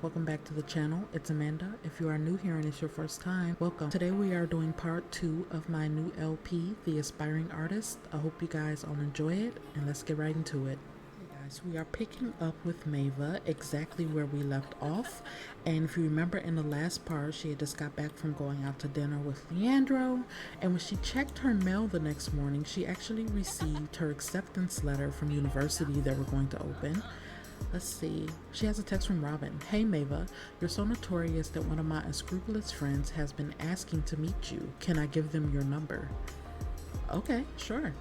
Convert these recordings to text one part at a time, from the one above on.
welcome back to the channel. It's Amanda. If you are new here and it's your first time, welcome. Today we are doing part 2 of my new LP, The Aspiring Artist. I hope you guys all enjoy it, and let's get right into it. Hey guys, we are picking up with Mava exactly where we left off, and if you remember in the last part, she had just got back from going out to dinner with Leandro, and when she checked her mail the next morning, she actually received her acceptance letter from university that we're going to open. Let's see. She has a text from Robin. Hey Mava, you're so notorious that one of my unscrupulous friends has been asking to meet you. Can I give them your number? Okay, sure.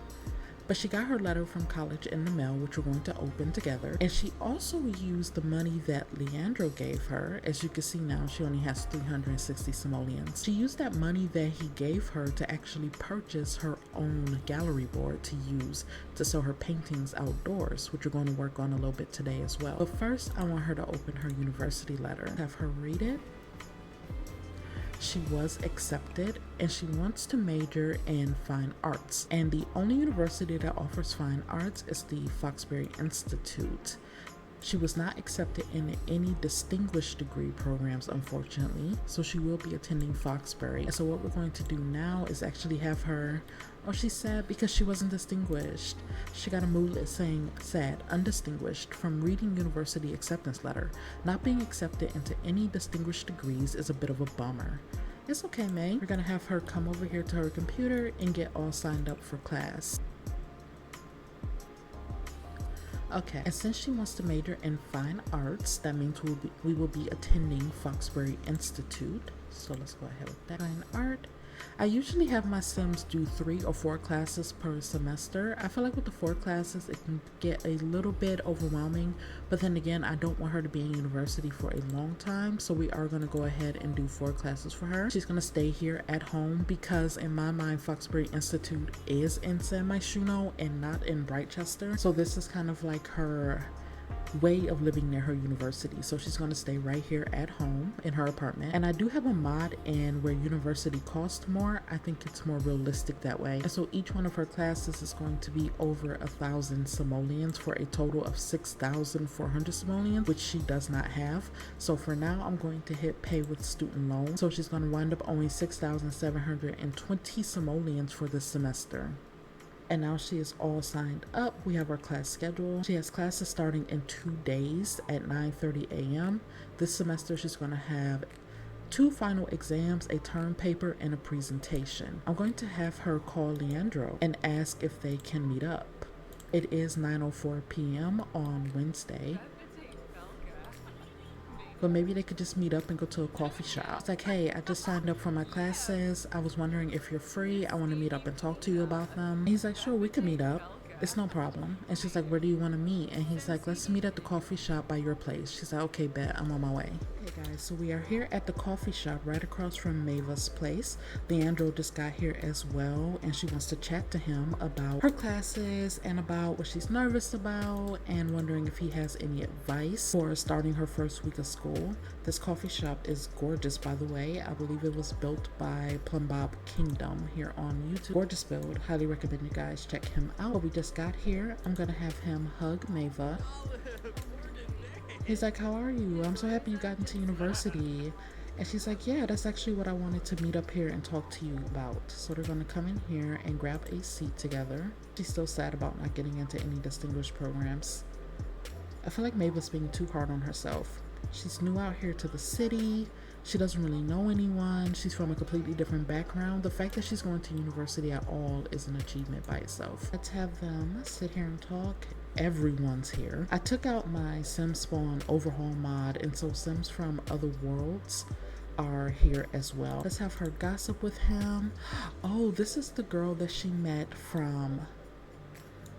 But she got her letter from college in the mail, which we're going to open together. And she also used the money that Leandro gave her. As you can see now, she only has 360 simoleons. She used that money that he gave her to actually purchase her own gallery board to use to sell her paintings outdoors, which we're going to work on a little bit today as well. But first, I want her to open her university letter, have her read it. She was accepted and she wants to major in fine arts, and the only university that offers fine arts is the Foxbury Institute. She was not accepted in any distinguished degree programs, unfortunately, so she will be attending Foxbury. And so what we're going to do now is actually have her, oh, she's sad because she wasn't distinguished. She got a moodlet saying sad, undistinguished from reading university acceptance letter. Not being accepted into any distinguished degrees is a bit of a bummer. It's okay, May. We're gonna have her come over here to her computer and get all signed up for class. Okay, and since she wants to major in fine arts, that means we will be attending Foxbury Institute. So let's go ahead with that. Fine art. I usually have my Sims do 3 or 4 classes per semester. I feel like with the 4 classes, it can get a little bit overwhelming, but then again, I don't want her to be in university for a long time, so we are going to go ahead and do 4 classes for her. She's going to stay here at home because in my mind, Foxbury Institute is in San Myshuno and not in Brightchester, so this is kind of like her way of living near her university. So she's going to stay right here at home in her apartment. And I do have a mod in where university costs more. I think it's more realistic that way. And so each one of her classes is going to be over 1,000 simoleons for a total of 6,400 simoleons, which she does not have. So for now, I'm going to hit pay with student loan. So she's going to wind up owing 6,720 simoleons for this semester. And now she is all signed up. We have our class schedule. She has classes starting in 2 days at 9:30 a.m. This semester, she's going to have 2 final exams, a term paper, and a presentation. I'm going to have her call Leandro and ask if they can meet up. It is 9:04 p.m. on Wednesday. But maybe they could just meet up and go to a coffee shop. It's like, hey, I just signed up for my classes. I was wondering if you're free. I want to meet up and talk to you about them. And he's like, sure, we could meet up. It's no problem. And she's like, where do you want to meet? And he's like, let's meet at the coffee shop by your place. She's like, okay, bet, I'm on my way. Okay guys, so we are here at the coffee shop right across from Mava's place. Leandro just got here as well, and she wants to chat to him about her classes and about what she's nervous about and wondering if he has any advice for starting her first week of school. This coffee shop is gorgeous, by the way. I believe it was built by Plumbob Kingdom here on YouTube. Gorgeous build. Highly recommend you guys check him out. But we just got here. I'm gonna have him hug Mava. He's like, how are you? I'm so happy you got into university. And she's like, yeah, that's actually what I wanted to meet up here and talk to you about. So they're gonna come in here and grab a seat together. She's still sad about not getting into any distinguished programs. I feel like Mava's being too hard on herself. She's new out here to the city. She doesn't really know anyone. She's from a completely different background. The fact that she's going to university at all is an achievement by itself. Let's have them sit here and talk. Everyone's here. I took out my Sim Spawn overhaul mod, and so Sims from other worlds are here as well. Let's have her gossip with him. Oh, this is the girl that she met from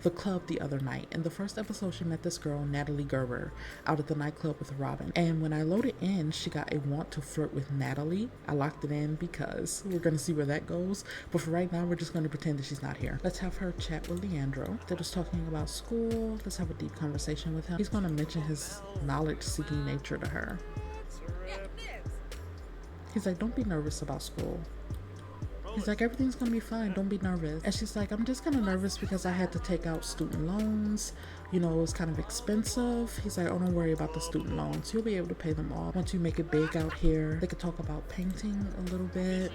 the club the other night. In the first episode, she met this girl, Natalie Gerber, out at the nightclub with Robin. And when I loaded in, she got a want to flirt with Natalie. I locked it in because we're going to see where that goes. But for right now, we're just going to pretend that she's not here. Let's have her chat with Leandro. They're just talking about school. Let's have a deep conversation with him. He's going to mention his knowledge-seeking nature to her. He's like, don't be nervous about school. He's like, everything's gonna be fine, don't be nervous. And she's like, I'm just kind of nervous because I had to take out student loans. You know, it was kind of expensive. He's like, oh, don't worry about the student loans. You'll be able to pay them off once you make it big out here. They could talk about painting a little bit.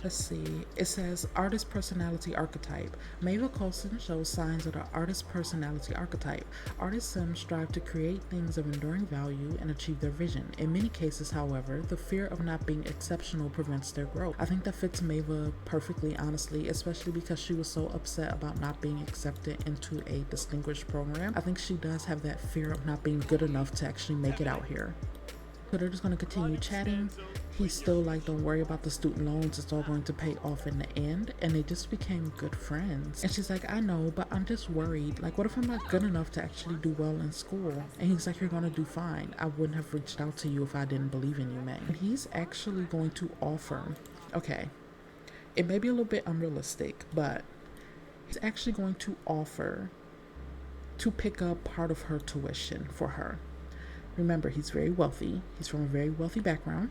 Let's see. It says artist personality archetype. Maeva Coulson shows signs of the artist personality archetype. Artist Sims strive to create things of enduring value and achieve their vision. In many cases, however, the fear of not being exceptional prevents their growth. I think that fits Maeva perfectly, honestly, especially because she was so upset about not being accepted into a distinguished program. I think she does have that fear of not being good enough to actually make it out here. So they're just going to continue chatting. He's still like, don't worry about the student loans, it's all going to pay off in the end. And they just became good friends. And she's like, I know, but I'm just worried. Like, what if I'm not good enough to actually do well in school? And he's like, you're going to do fine. I wouldn't have reached out to you if I didn't believe in you, man. And he's actually going to offer, okay, it may be a little bit unrealistic, but he's actually going to offer to pick up part of her tuition for her. Remember, he's very wealthy. He's from a very wealthy background.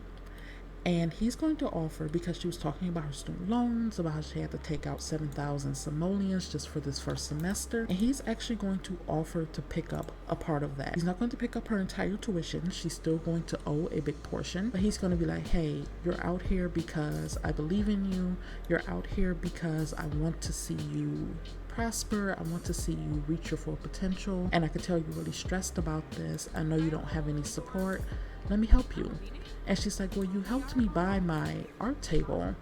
And he's going to offer, because she was talking about her student loans, about how she had to take out 7,000 simoleons just for this first semester. And he's actually going to offer to pick up a part of that. He's not going to pick up her entire tuition. She's still going to owe a big portion. But he's going to be like, hey, you're out here because I believe in you. You're out here because I want to see you prosper. I want to see you reach your full potential. And I can tell you're really stressed about this. I know you don't have any support. Let me help you. And she's like, well, you helped me buy my art table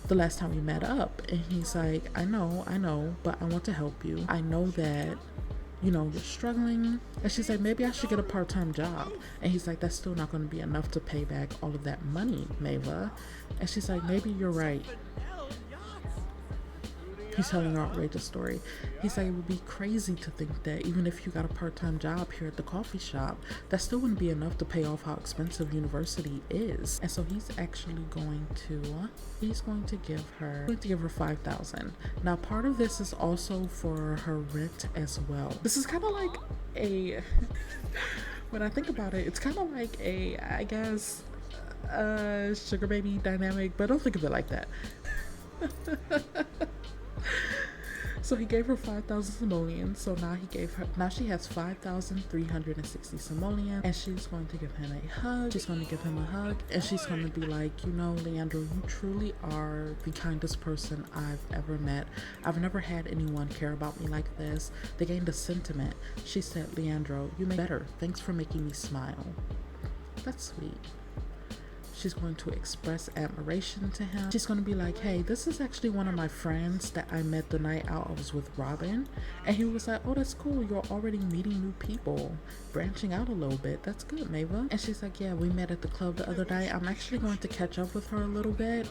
the last time we met up. And he's like, I know, but I want to help you. I know that, you know, you're struggling. And she's like, maybe I should get a part-time job. And he's like, that's still not going to be enough to pay back all of that money, Maeva. And she's like, maybe you're right. He's telling an outrageous story. He's like, it would be crazy to think that even if you got a part-time job here at the coffee shop, that still wouldn't be enough to pay off how expensive university is. And so he's actually going to give her $5,000. Now, part of this is also for her rent as well. This is kind of like a, when I think about it, it's kind of like a, I guess, sugar baby dynamic, but don't think of it like that. So he gave her 5,000 simoleons. So now she has 5,360 simoleons, and she's going to give him a hug. She's going to give him a hug, and she's going to be like, you know, Leandro, you truly are the kindest person I've ever met. I've never had anyone care about me like this. They gained a sentiment. She said, Leandro, you make better. Thanks for making me smile. That's sweet. She's going to express admiration to him. She's going to be like, hey, this is actually one of my friends that I met the night out I was with Robin. And he was like, oh, that's cool. You're already meeting new people, branching out a little bit. That's good, Maeva. And she's like, yeah, we met at the club the other night. I'm actually going to catch up with her a little bit,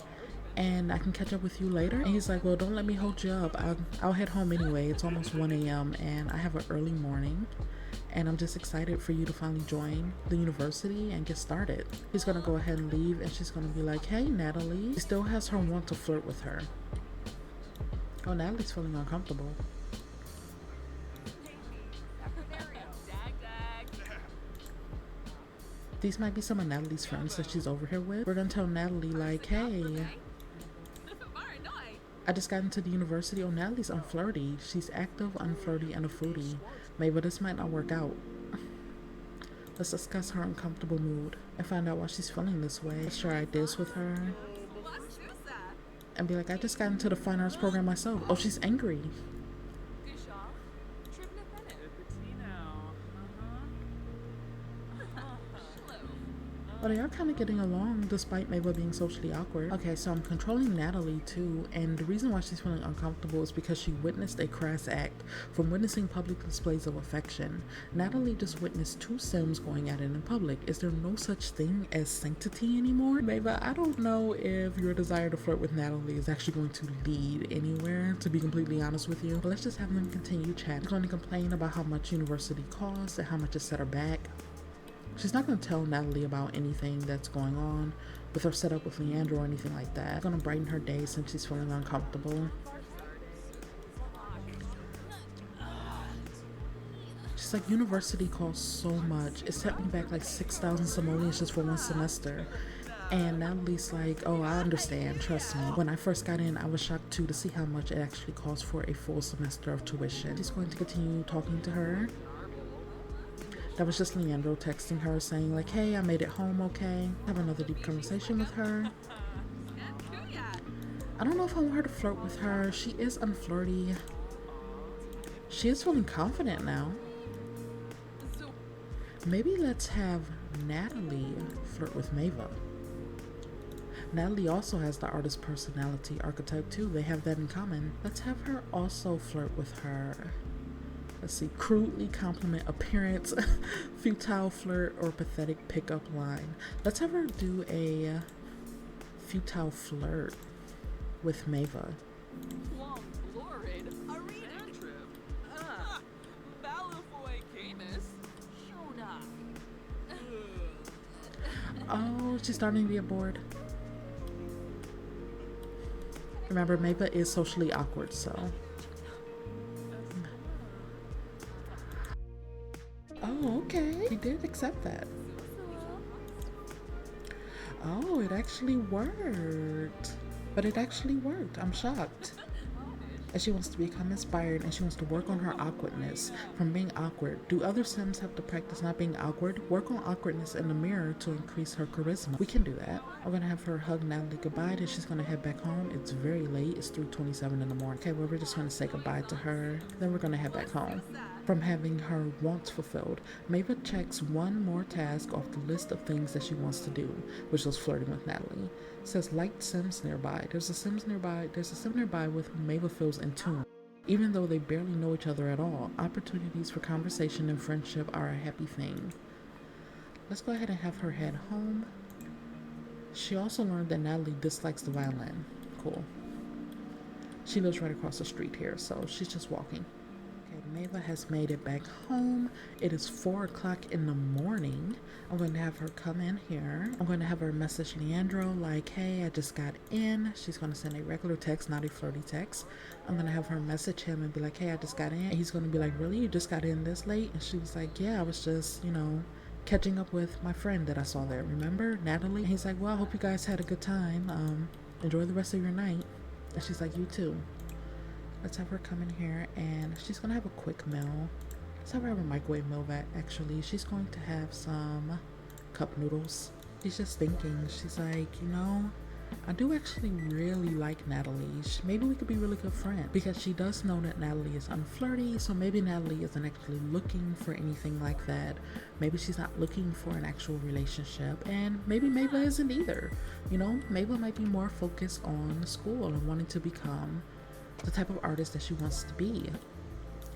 and I can catch up with you later. And he's like, well, don't let me hold you up. I'll head home anyway. It's almost 1 a.m. and I have an early morning. And I'm just excited for you to finally join the university and get started. He's gonna go ahead and leave, and she's gonna be like, hey, Natalie. He still has her want to flirt with her. Oh, Natalie's feeling uncomfortable. These might be some of Natalie's friends that she's over here with. We're gonna tell Natalie, like, hey, I just got into the university. Oh, Natalie's unflirty. She's active, unflirty, and a foodie. Maybe this might not work out. Let's discuss her uncomfortable mood and find out why she's feeling this way. Let's share ideas with her and be like, I just got into the fine arts program myself. Oh, she's angry. But they are kind of getting along despite Maeva being socially awkward. Okay, so I'm controlling Natalie too, and the reason why she's feeling uncomfortable is because she witnessed a crass act from witnessing public displays of affection. Natalie just witnessed 2 Sims going at it in public. Is there no such thing as sanctity anymore? Maeva, I don't know if your desire to flirt with Natalie is actually going to lead anywhere, to be completely honest with you. But let's just have them continue chatting. She's going to complain about how much university costs and how much it set her back. She's not going to tell Natalie about anything that's going on with her setup with Leandro or anything like that. It's going to brighten her day since she's feeling uncomfortable. She's like, university costs so much. It set me back like 6,000 simoleons just for 1 semester. And Natalie's like, oh, I understand, trust me. When I first got in, I was shocked too to see how much it actually costs for a full semester of tuition. She's going to continue talking to her. That was just Leandro texting her saying like, hey, I made it home okay. Have another deep conversation with her. I don't know if I want her to flirt with her. She is unflirty. She is feeling confident now. Maybe let's have Natalie flirt with Mava. Natalie also has the artist personality archetype too. They have that in common. Let's have her also flirt with her. Let's see, crudely compliment appearance, futile flirt, or pathetic pickup line. Let's have her do a futile flirt with Mava. Oh, she's starting to get bored. Remember, Mava is socially awkward, so. Oh, okay. He did accept that. Oh, it actually worked. But it actually worked. I'm shocked. And she wants to become inspired and she wants to work on her awkwardness from being awkward. Do other Sims have to practice not being awkward? Work on awkwardness in the mirror to increase her charisma. We can do that. I'm gonna have her hug Natalie goodbye, then she's gonna head back home. It's very late. It's 3:27 in the morning. Okay, well, we're just gonna say goodbye to her. Then we're gonna head back home. From having her wants fulfilled, Mava checks one more task off the list of things that she wants to do, which was flirting with Natalie. It says liked Sims nearby. There's a Sim nearby with whom Mava feels in tune. Even though they barely know each other at all, opportunities for conversation and friendship are a happy thing. Let's go ahead and have her head home. She also learned that Natalie dislikes the violin. Cool. She lives right across the street here, so she's just walking. Mava has made it back home. It is 4 o'clock in the morning. I'm going to have her come in here. I'm going to have her message Leandro like, hey, I just got in. She's going to send a regular text, not a flirty text. I'm going to have her message him and be like, hey, I just got in. And he's going to be like, really? You just got in this late? And she was like, yeah, I was just, catching up with my friend that I saw there. Remember, Natalie? And he's like, well, I hope you guys had a good time. Enjoy the rest of your night. And she's like, you too. Let's have her come in here and she's gonna have a quick meal. Let's have her have a microwave meal actually. She's going to have some cup noodles. She's just thinking, she's like, I do actually really like Natalie. Maybe we could be really good friends because she does know that Natalie is unflirty. So maybe Natalie isn't actually looking for anything like that. Maybe she's not looking for an actual relationship, and maybe Mava isn't either. Mava might be more focused on school and wanting to become the type of artist that she wants to be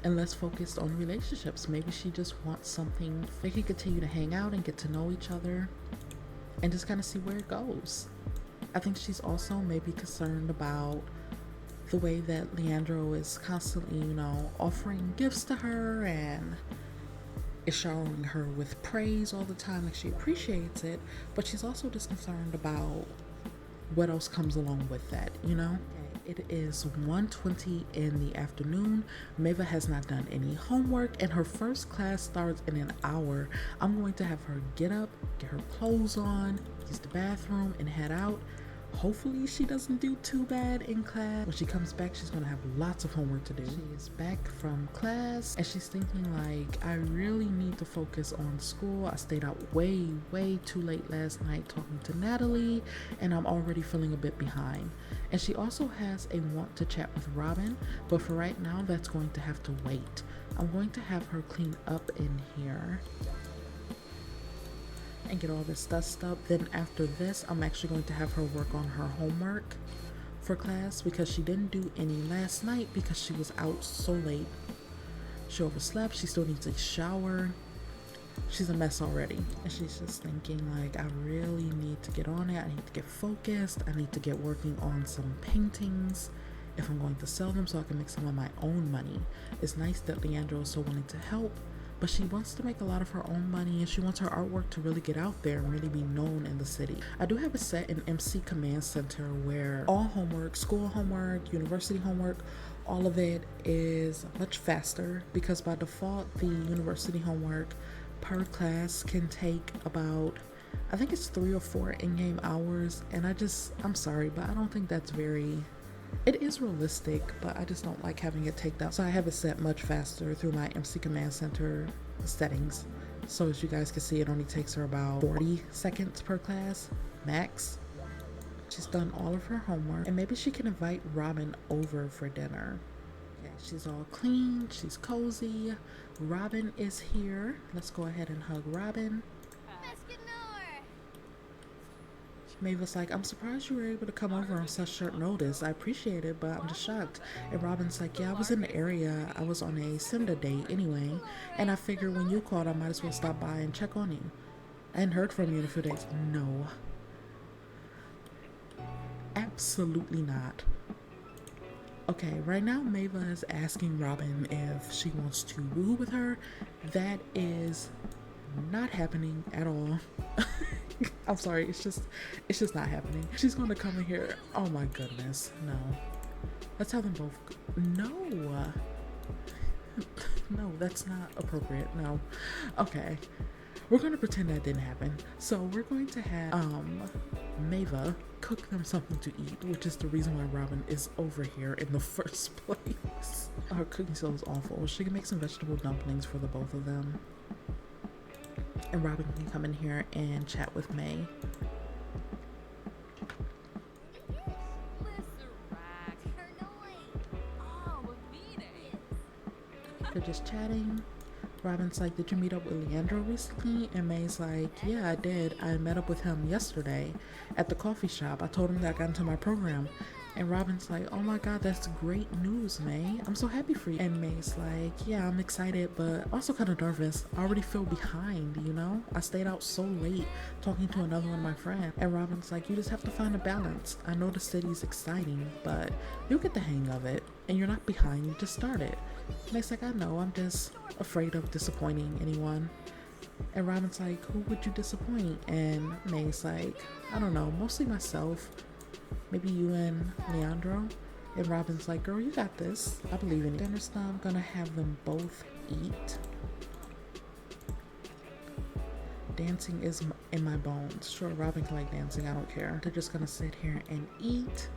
and less focused on relationships. Maybe she just wants something they can continue to hang out and get to know each other and just kind of see where it goes. I think she's also maybe concerned about the way that Leandro is constantly, offering gifts to her and is showering her with praise all the time, like she appreciates it, but she's also just concerned about what else comes along with that. It is 1:20 in the afternoon. Mava has not done any homework and her first class starts in an hour. I'm going to have her get up, get her clothes on, use the bathroom, and head out. Hopefully she doesn't do too bad in class. When she comes back, she's gonna have lots of homework to do. She is back from class and she's thinking like, I really need to focus on school. I stayed out way too late last night talking to Natalie and I'm already feeling a bit behind. And she also has a want to chat with Robin, but for right now, that's going to have to wait. I'm going to have her clean up in here and get all this dust up. Then after this, I'm actually going to have her work on her homework for class because she didn't do any last night because she was out so late. She overslept. She still needs a shower. She's a mess already. And she's just thinking like, I really need to get on it. I need to get focused. I need to get working on some paintings if I'm going to sell them so I can make some of my own money. It's nice that Leandro is so willing to help, but she wants to make a lot of her own money and she wants her artwork to really get out there and really be known in the city. I do have a set in MC Command Center where all homework, school homework, university homework, all of it is much faster because by default the university homework per class can take about I think it's 3 or 4 in-game hours, and I'm sorry, but I don't think that's it is realistic, but I just don't like having it take down. So I have it set much faster through my MC Command Center settings. So as you guys can see, it only takes her about 40 seconds per class, max. She's done all of her homework, and maybe she can invite Robin over for dinner. Okay, she's all clean, she's cozy. Robin is here. Let's go ahead and hug Robin. Maeve was like, I'm surprised you were able to come over on such short notice. I appreciate it, but I'm just shocked. And Robin's like, yeah, I was in the area. I was on a Cinder date anyway. And I figured when you called, I might as well stop by and check on you. I hadn't heard from you in a few days. No. Absolutely not. Okay, right now Maeva is asking Robin if she wants to woo with her. That is not happening at all. I'm sorry, it's just not happening. She's gonna come in here. Oh my goodness, no. Let's have them both. No, no, that's not appropriate. No. Okay, we're gonna pretend that didn't happen. So we're going to have Maeva cook them something to eat, which is the reason why Robin is over here in the first place. Her cooking skill is awful. She can make some vegetable dumplings for the both of them. And Robin can come in here and chat with May. They're just chatting. Robin's like, did you meet up with Leandro recently? And May's like, yeah, I did. I met up with him yesterday at the coffee shop. I told him that I got into my program. And Robin's like, oh my god, that's great news, May. I'm so happy for you. And May's like, yeah, I'm excited, but also kind of nervous. I already feel behind, you know? I stayed out so late talking to another one of my friends. And Robin's like, you just have to find a balance. I know the city's exciting, but you'll get the hang of it. And you're not behind, you just started. And May's like, I know, I'm just afraid of disappointing anyone. And Robin's like, who would you disappoint? And May's like, I don't know, mostly myself. Maybe you and Leandro. And Robin's like, girl, you got this. I believe in you. Dinner stuff, I'm gonna have them both eat. Dancing is in my bones. Sure, Robin can like dancing, I don't care. They're just gonna sit here and eat.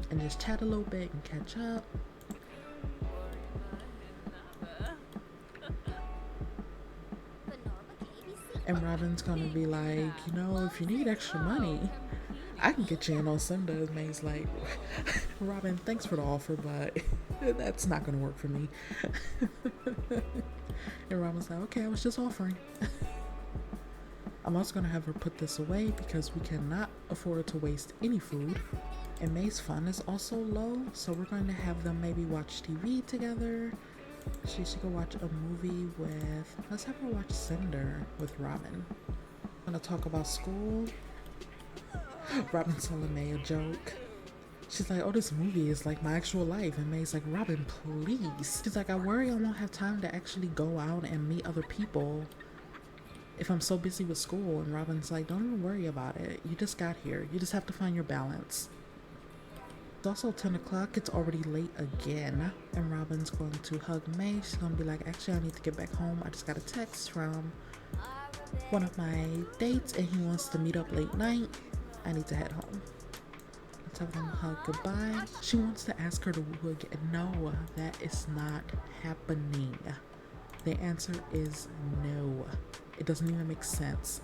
And just chat a little bit and catch up. And Robin's gonna be like, you know, if you need extra money, I can get you in on Sundays. May's like, Robin, thanks for the offer, but that's not gonna work for me. And Robin's like, okay, I was just offering. I'm also gonna have her put this away because we cannot afford to waste any food. And May's fun is also low, so we're going to have them maybe watch TV together. She should go watch a movie let's have her watch Cinder with Robin. I'm gonna talk about school. Robin's telling May a joke. She's like, oh, this movie is like my actual life. And May's like, Robin, please. She's like, I worry I won't have time to actually go out and meet other people if I'm so busy with school. And Robin's like, don't even worry about it. You just got here. You just have to find your balance. It's also 10 o'clock. It's already late again. And Robin's going to hug May. She's going to be like, actually, I need to get back home. I just got a text from one of my dates and he wants to meet up late night. I need to head home. Let's have them hug goodbye. She wants to ask her to woo again. No, that is not happening. The answer is no. It doesn't even make sense.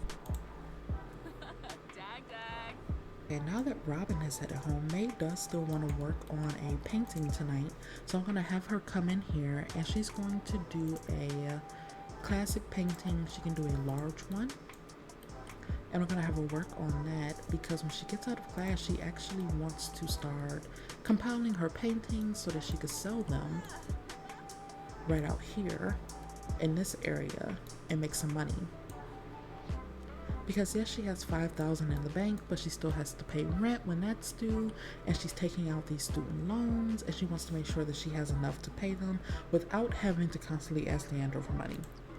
Okay, now that Robin has headed home, May does still want to work on a painting tonight. So I'm going to have her come in here and she's going to do a classic painting. She can do a large one. And we're going to have her work on that because when she gets out of class, she actually wants to start compiling her paintings so that she could sell them right out here in this area and make some money. Because yes, she has $5,000 in the bank, but she still has to pay rent when that's due, and she's taking out these student loans, and she wants to make sure that she has enough to pay them without having to constantly ask Leandro for money.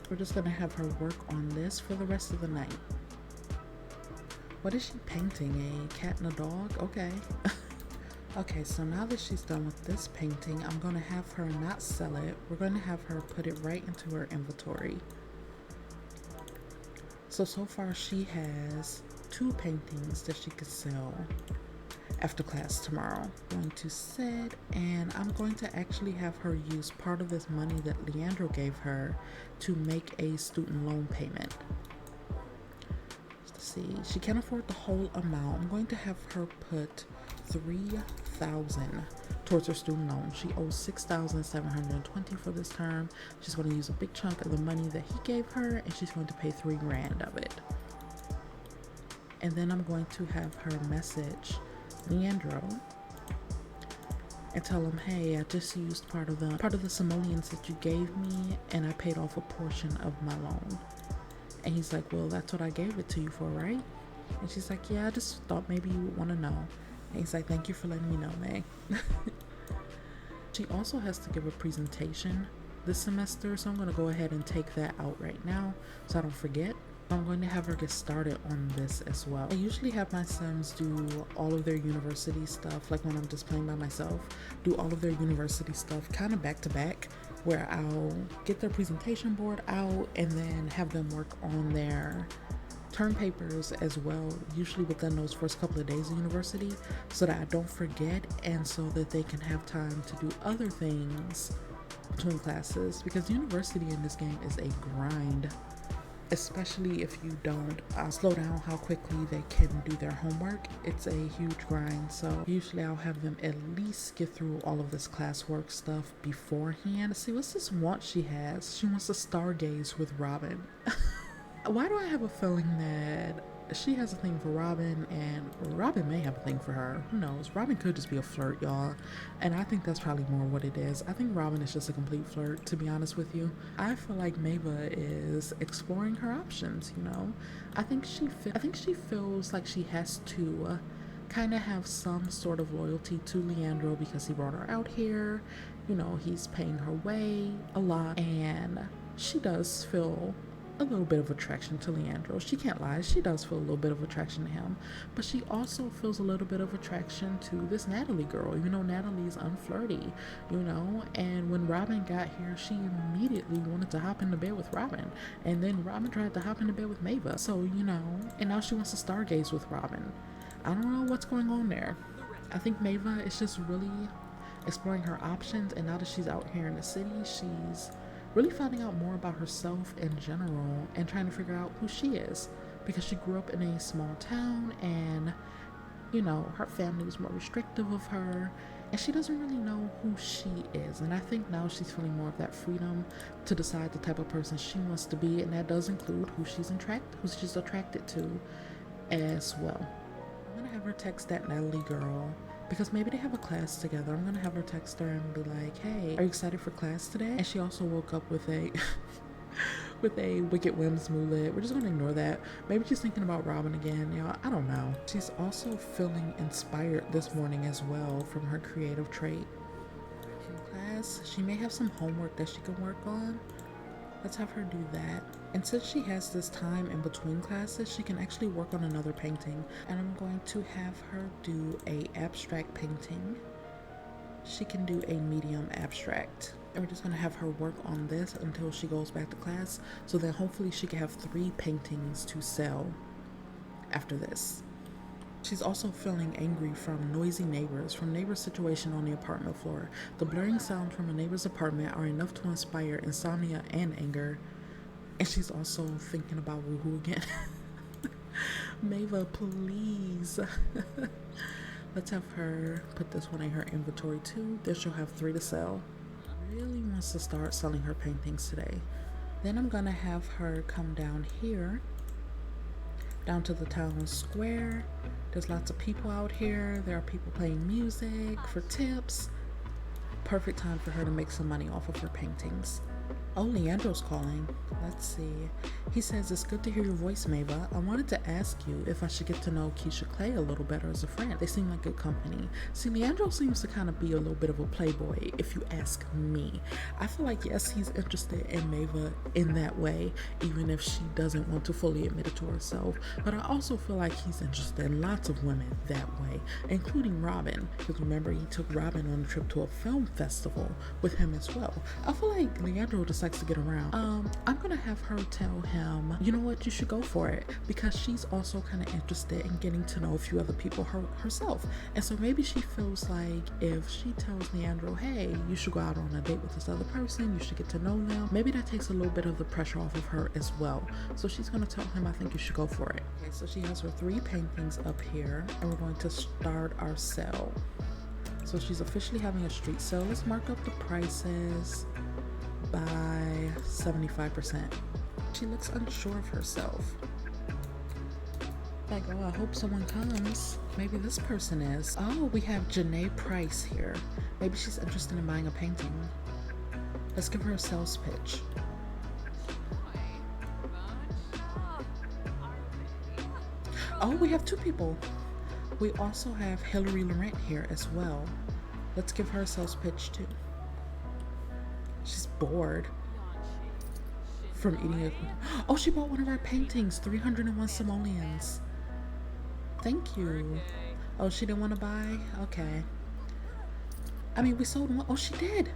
We're just going to have her work on this for the rest of the night. What is she painting? A cat and a dog? Okay. Okay, so now that she's done with this painting, I'm going to have her not sell it. We're going to have her put it right into her inventory. So far she has 2 paintings that she could sell after class tomorrow. I'm going to sit and I'm going to actually have her use part of this money that Leandro gave her to make a student loan payment. Let's see, she can't afford the whole amount. I'm going to have her put $3,000 towards her student loan. She owes $6,720 for this term. She's going to use a big chunk of the money that he gave her, and she's going to pay $3,000 of it. And then I'm going to have her message Leandro and tell him, hey, I just used part of the simoleons that you gave me, and I paid off a portion of my loan. And he's like, well, that's what I gave it to you for, right? And she's like, yeah, I just thought maybe you would want to know. And he's like, thank you for letting me know, May. She also has to give a presentation this semester, so I'm going to go ahead and take that out right now so I don't forget. I'm going to have her get started on this as well. I usually have my Sims do all of their university stuff, like when I'm just playing by myself, do all of their university stuff kind of back to back, where I'll get their presentation board out and then have them work on their term papers as well, usually within those first couple of days of university, so that I don't forget and so that they can have time to do other things between classes, because university in this game is a grind, especially if you don't slow down how quickly they can do their homework. It's a huge grind. So usually I'll have them at least get through all of this classwork stuff beforehand. Let's see, what's this want she has? She wants to stargaze with Robin. Why do I have a feeling that she has a thing for Robin and Robin may have a thing for her? Who knows? Robin could just be a flirt, y'all. And I think that's probably more what it is. I think Robin is just a complete flirt, to be honest with you. I feel like Mava is exploring her options, you know? I think she feels like she has to kind of have some sort of loyalty to Leandro because he brought her out here. You know, he's paying her way a lot, and she does feel a little bit of attraction to Leandro. She can't lie, she does feel a little bit of attraction to him, but she also feels a little bit of attraction to this Natalie girl. You know, Natalie's unflirty, you know, and when Robin got here, she immediately wanted to hop into bed with Robin, and then Robin tried to hop into bed with Mava, so you know, and now she wants to stargaze with Robin. I don't know what's going on there. I think Mava is just really exploring her options, and now that she's out here in the city, she's really finding out more about herself in general and trying to figure out who she is, because she grew up in a small town and, you know, her family was more restrictive of her and she doesn't really know who she is. And I think now she's feeling more of that freedom to decide the type of person she wants to be, and that does include who she's attracted to as well. I'm gonna have her text that Natalie girl, because maybe they have a class together. I'm gonna have her text her and be like, hey, are you excited for class today? And she also woke up with a with a Wicked Whims mood. We're just gonna ignore that. Maybe she's thinking about Robin again, y'all. I don't know. She's also feeling inspired this morning as well from her creative trait. In class, she may have some homework that she can work on. Let's have her do that. And since she has this time in between classes, she can actually work on another painting. And I'm going to have her do a abstract painting. She can do a medium abstract. And we're just going to have her work on this until she goes back to class, so that hopefully she can have 3 paintings to sell after this. She's also feeling angry from noisy neighbors, from neighbors' situation on the apartment floor. The blaring sounds from a neighbor's apartment are enough to inspire insomnia and anger. And she's also thinking about Woohoo again. Mava, please. Let's have her put this one in her inventory too. Then she'll have 3 to sell. Really wants to start selling her paintings today. Then I'm gonna have her come down here, down to the town square. There's lots of people out here. There are people playing music for tips. Perfect time for her to make some money off of her paintings. Oh, Leandro's calling. Let's see. He says, it's good to hear your voice, Mava. I wanted to ask you if I should get to know Keisha Clay a little better as a friend. They seem like good company. See, Leandro seems to kind of be a little bit of a playboy, if you ask me. I feel like, yes, he's interested in Mava in that way, even if she doesn't want to fully admit it to herself. But I also feel like he's interested in lots of women that way, including Robin. Because remember, he took Robin on a trip to a film festival with him as well. I feel like Leandro decided just likes to get around. I'm gonna have her tell him, you know what, you should go for it, because she's also kind of interested in getting to know a few other people herself. And so maybe she feels like if she tells Leandro, hey, you should go out on a date with this other person, you should get to know them, maybe that takes a little bit of the pressure off of her as well. So she's gonna tell him, I think you should go for it. Okay, so she has her 3 paintings up here, and we're going to start our sale. So she's officially having a street sale. Let's mark up the prices by 75%. She looks unsure of herself. Like, oh, I hope someone comes. Maybe this person is. Oh, we have Janae Price here. Maybe she's interested in buying a painting. Let's give her a sales pitch. Oh, we have 2 people. We also have Hillary Laurent here as well. Let's give her a sales pitch too. She's bored from eating it. Oh, she bought one of our paintings, 301 simoleons. Thank you. Oh, she didn't want to buy? Okay. I mean, we sold one. Oh, she did.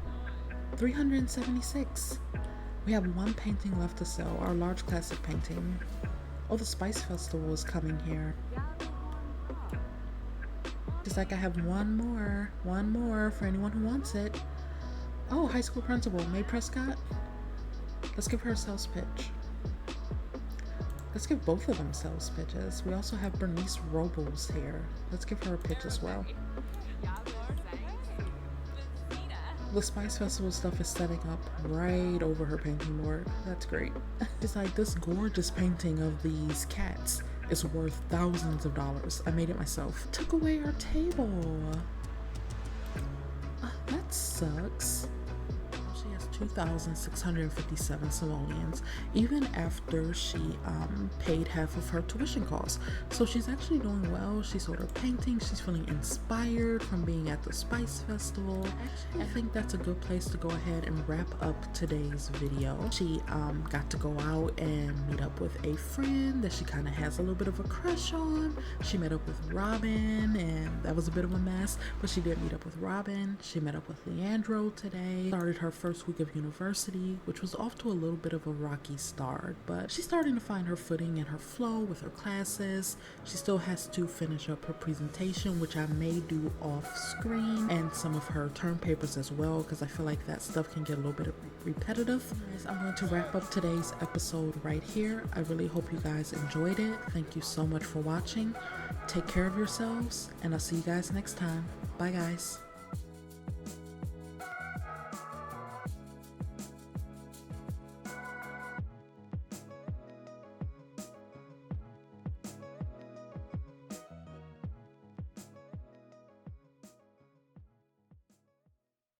376. We have 1 painting left to sell, our large classic painting. Oh, the Spice Festival is coming here. Just like I have one more for anyone who wants it. Oh, high school principal, Mae Prescott. Let's give her a sales pitch. Let's give both of them sales pitches. We also have Bernice Robles here. Let's give her a pitch as well. The Spice Festival stuff is setting up right over her painting board. That's great. It's like this gorgeous painting of these cats is worth thousands of dollars. I made it myself. Took away our table. That sucks. She has 2,657 simoleons, even after she paid half of her tuition costs. So she's actually doing well. She sold her painting. She's feeling inspired from being at the Spice Festival. Actually, I think that's a good place to go ahead and wrap up today's video. She got to go out and meet up with a friend that she kind of has a little bit of a crush on. She met up with Robin, and that was a bit of a mess, but she did meet up with Robin. She met up with Leandro today. Started her first week of university, which was off to a little bit of a rocky start, but she's starting to find her footing and her flow with her classes. She still has to finish up her presentation, which I may do off screen, and some of her term papers as well, because I feel like that stuff can get a little bit repetitive. Anyways, I'm going to wrap up today's episode right here. I really hope you guys enjoyed it. Thank you so much for watching. Take care of yourselves, and I'll see you guys next time. Bye guys.